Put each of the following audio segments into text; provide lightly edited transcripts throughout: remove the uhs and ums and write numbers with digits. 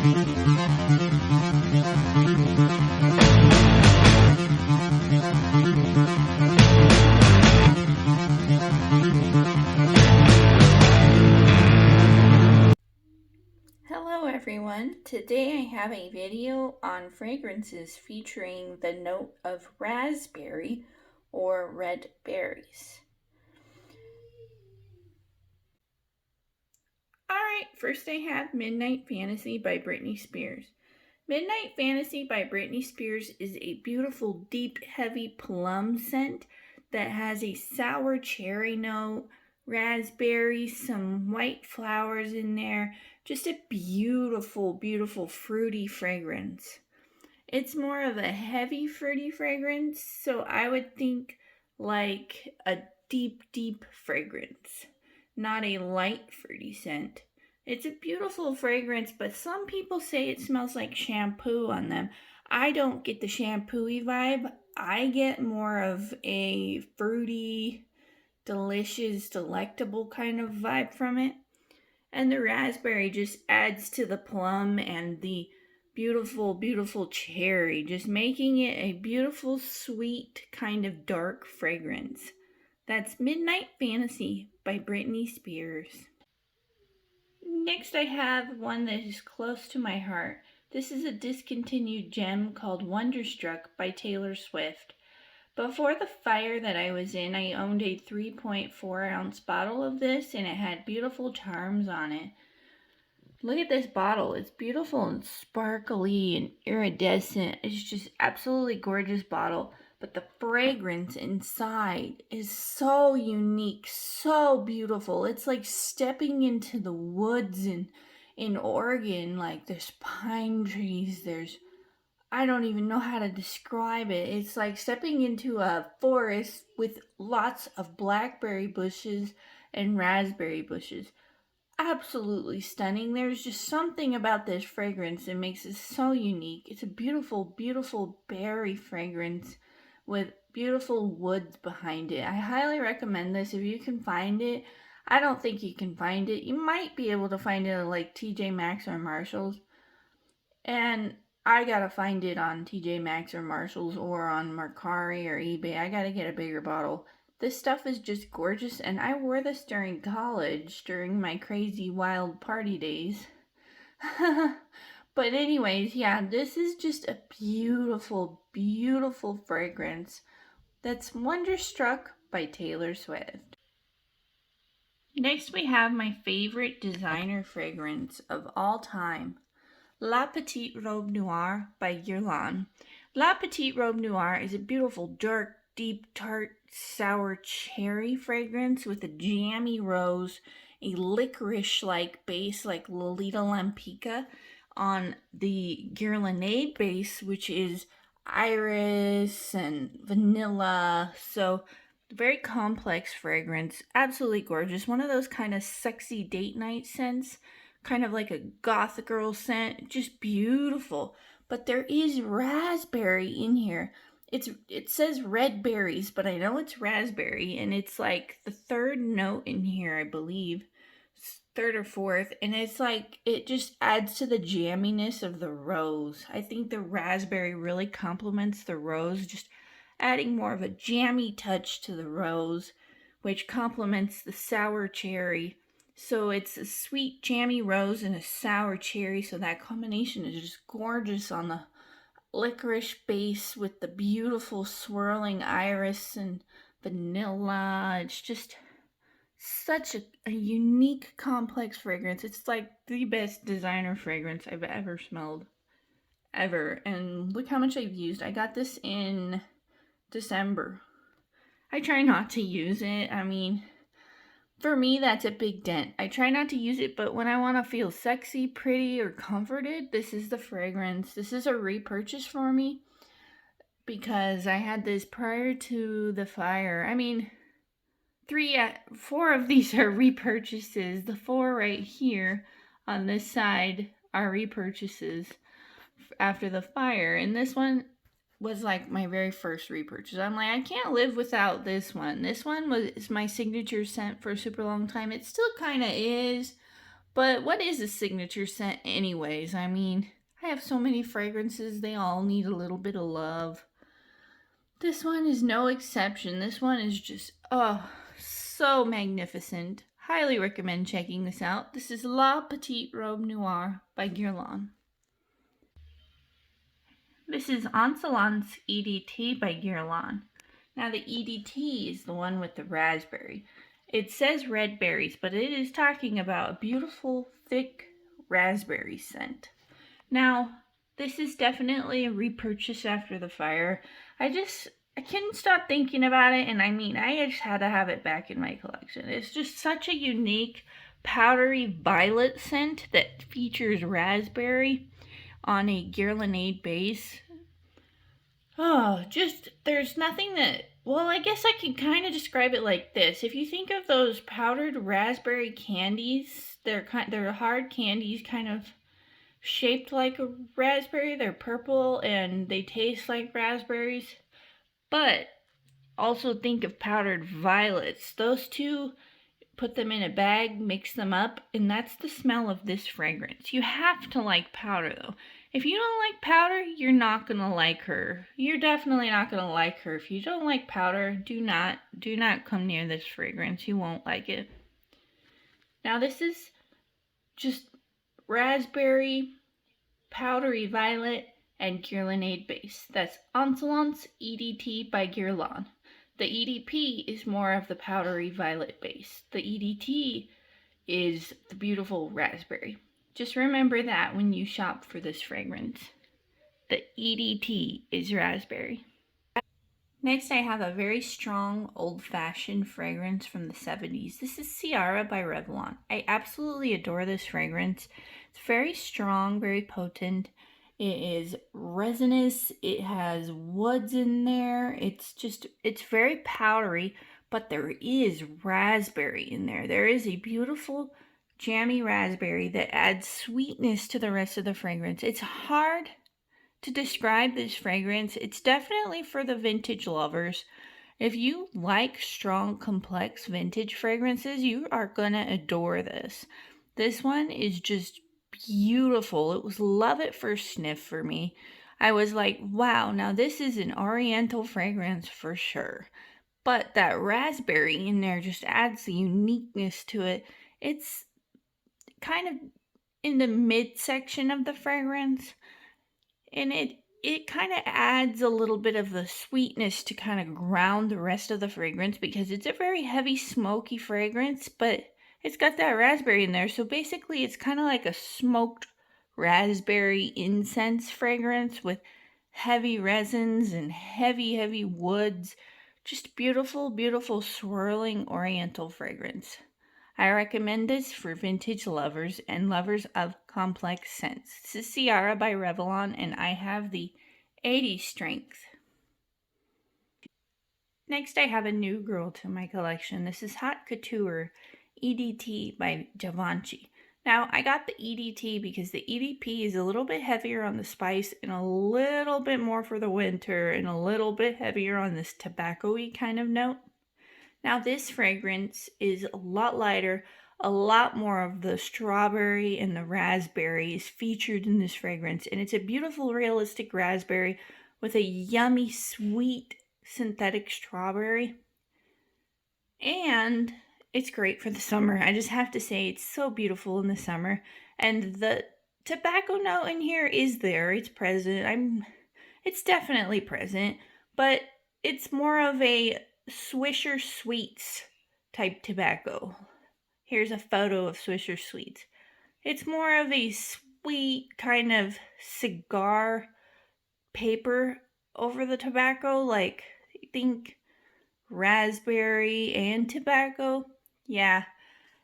Hello everyone, today I have a video on fragrances featuring the note of raspberry or red berries. Alright, first I have Midnight Fantasy by Britney Spears. Midnight Fantasy by Britney Spears is a beautiful, deep, heavy plum scent that has a sour cherry note, raspberry, some white flowers in there. Just a beautiful, beautiful fruity fragrance. It's more of a heavy fruity fragrance, so I would think like a deep, deep fragrance, not a light fruity scent. It's a beautiful fragrance, but some people say it smells like shampoo on them. I don't get the shampoo-y vibe. I get more of a fruity, delicious, delectable kind of vibe from it. And the raspberry just adds to the plum and the beautiful, beautiful cherry, just making it a beautiful, sweet, kind of dark fragrance. That's Midnight Fantasy by Britney Spears. Next I have one that is close to my heart. This is a discontinued gem called Wonderstruck by Taylor Swift. Before the fire that I was in, I owned a 3.4 ounce bottle of this and it had beautiful charms on it. Look at this bottle. It's beautiful and sparkly and iridescent. It's just absolutely gorgeous bottle. But the fragrance inside is so unique, so beautiful. It's like stepping into the woods in Oregon. Like there's pine trees, I don't even know how to describe it. It's like stepping into a forest with lots of blackberry bushes and raspberry bushes. Absolutely stunning. There's just something about this fragrance that makes it so unique. It's a beautiful, beautiful berry fragrance with beautiful woods behind it. I highly recommend this if you can find it. I don't think you can find it. You might be able to find it at like TJ Maxx or Marshalls. And I gotta find it on TJ Maxx or Marshalls or on Mercari or eBay. I gotta get a bigger bottle. This stuff is just gorgeous, and I wore this during college, during my crazy wild party days. But anyways, yeah, this is just a beautiful, beautiful fragrance. That's Wonderstruck by Taylor Swift. Next we have my favorite designer fragrance of all time. La Petite Robe Noire by Guerlain. La Petite Robe Noire is a beautiful, dark, deep, tart, sour cherry fragrance with a jammy rose, a licorice-like base like Lolita Lampica on the Guerlain base, which is iris and vanilla. So very complex fragrance, absolutely gorgeous. One of those kind of sexy date night scents, kind of like a goth girl scent, just beautiful. But there is raspberry in here. It says red berries, but I know it's raspberry, and it's like the third note in here, I believe. Third or fourth, and it's like it just adds to the jamminess of the rose. I think the raspberry really complements the rose, just adding more of a jammy touch to the rose, which complements the sour cherry. So it's a sweet jammy rose and a sour cherry, so that combination is just gorgeous on the licorice base with the beautiful swirling iris and vanilla. It's just such a unique, complex fragrance. It's like the best designer fragrance I've ever smelled. Ever. And look how much I've used. I got this in December. I try not to use it. I mean, for me, that's a big dent. I try not to use it, but when I want to feel sexy, pretty, or comforted, this is the fragrance. This is a repurchase for me because I had this prior to the fire. I mean, 4 of these are repurchases. The 4 right here on this side are repurchases after the fire. And this one was like my very first repurchase. I'm like, I can't live without this one. This one was my signature scent for a super long time. It still kind of is, But what is a signature scent anyways? I mean, I have so many fragrances, they all need a little bit of love. This one is no exception. This one is just, oh, so magnificent. Highly recommend checking this out. This is La Petite Robe Noire by Guerlain. This is Onsalons EDT by Guerlain. Now the EDT is the one with the raspberry. It says red berries, but it is talking about a beautiful, thick raspberry scent. Now, this is definitely a repurchase after the fire. I couldn't stop thinking about it, and I mean, I just had to have it back in my collection. It's just such a unique, powdery violet scent that features raspberry on a Guerlain base. Oh, just, there's nothing that, well, I guess I can kind of describe it like this. If you think of those powdered raspberry candies, they're hard candies, kind of shaped like a raspberry. They're purple and they taste like raspberries. But also think of powdered violets. Those two, put them in a bag, mix them up, and that's the smell of this fragrance. You have to like powder though. If you don't like powder, you're not gonna like her. You're definitely not gonna like her. If you don't like powder, do not come near this fragrance. You won't like it. Now this is just raspberry, powdery violet, and Guerlain base. That's Onsalons EDT by Guerlain. The EDP is more of the powdery violet base. The EDT is the beautiful raspberry. Just remember that when you shop for this fragrance. The EDT is raspberry. Next, I have a very strong, old-fashioned fragrance from the 70s. This is Ciara by Revlon. I absolutely adore this fragrance. It's very strong, very potent. It is resinous. It has woods in there. It's very powdery, but there is raspberry in there. There is a beautiful, jammy raspberry that adds sweetness to the rest of the fragrance. It's hard to describe this fragrance. It's definitely for the vintage lovers. If you like strong, complex vintage fragrances, you are gonna adore this. This one is just beautiful. It was love at first sniff for me. I was like, wow, now this is an oriental fragrance for sure. But that raspberry in there just adds the uniqueness to it. It's kind of in the midsection of the fragrance. And it kind of adds a little bit of the sweetness to kind of ground the rest of the fragrance, because it's a very heavy, smoky fragrance, but it's got that raspberry in there. So basically, it's kind of like a smoked raspberry incense fragrance with heavy resins and heavy, heavy woods. Just beautiful, beautiful, swirling oriental fragrance. I recommend this for vintage lovers and lovers of complex scents. This is Ciara by Revlon, and I have the 80 strength. Next, I have a new girl to my collection. This is Hot Couture EDT by Givenchy. Now, I got the EDT because the EDP is a little bit heavier on the spice and a little bit more for the winter and a little bit heavier on this tobacco-y kind of note. Now this fragrance is a lot lighter, a lot more of the strawberry and the raspberry is featured in this fragrance, and it's a beautiful realistic raspberry with a yummy sweet synthetic strawberry. And it's great for the summer. I just have to say it's so beautiful in the summer. And the tobacco note in here is there. It's present. It's definitely present, but it's more of a Swisher Sweets type tobacco. Here's a photo of Swisher Sweets. It's more of a sweet kind of cigar paper over the tobacco, like think raspberry and tobacco. Yeah,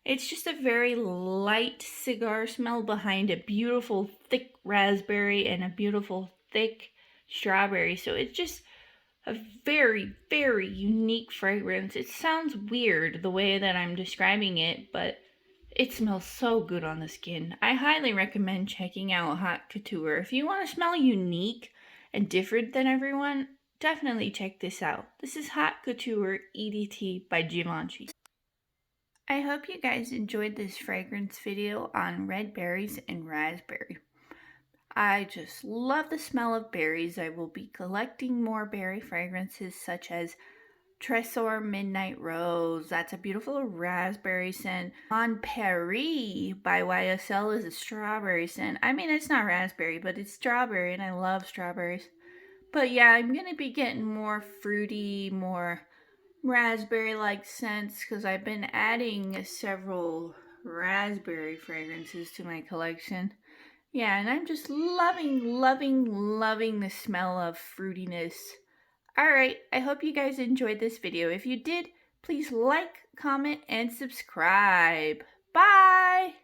it's just a very light cigar smell behind a beautiful thick raspberry and a beautiful thick strawberry. So it's just a very, very unique fragrance. It sounds weird the way that I'm describing it, but it smells so good on the skin. I highly recommend checking out Hot Couture. If you want to smell unique and different than everyone, definitely check this out. This is Hot Couture EDT by Givenchy. I hope you guys enjoyed this fragrance video on red berries and raspberry. I just love the smell of berries. I will be collecting more berry fragrances such as Tresor Midnight Rose. That's a beautiful raspberry scent. On Paris by YSL is a strawberry scent. I mean, it's not raspberry, but it's strawberry, and I love strawberries. But yeah, I'm going to be getting more fruity, more raspberry-like scents because I've been adding several raspberry fragrances to my collection. Yeah, and I'm just loving the smell of fruitiness. Alright, I hope you guys enjoyed this video. If you did, please like, comment, and subscribe. Bye!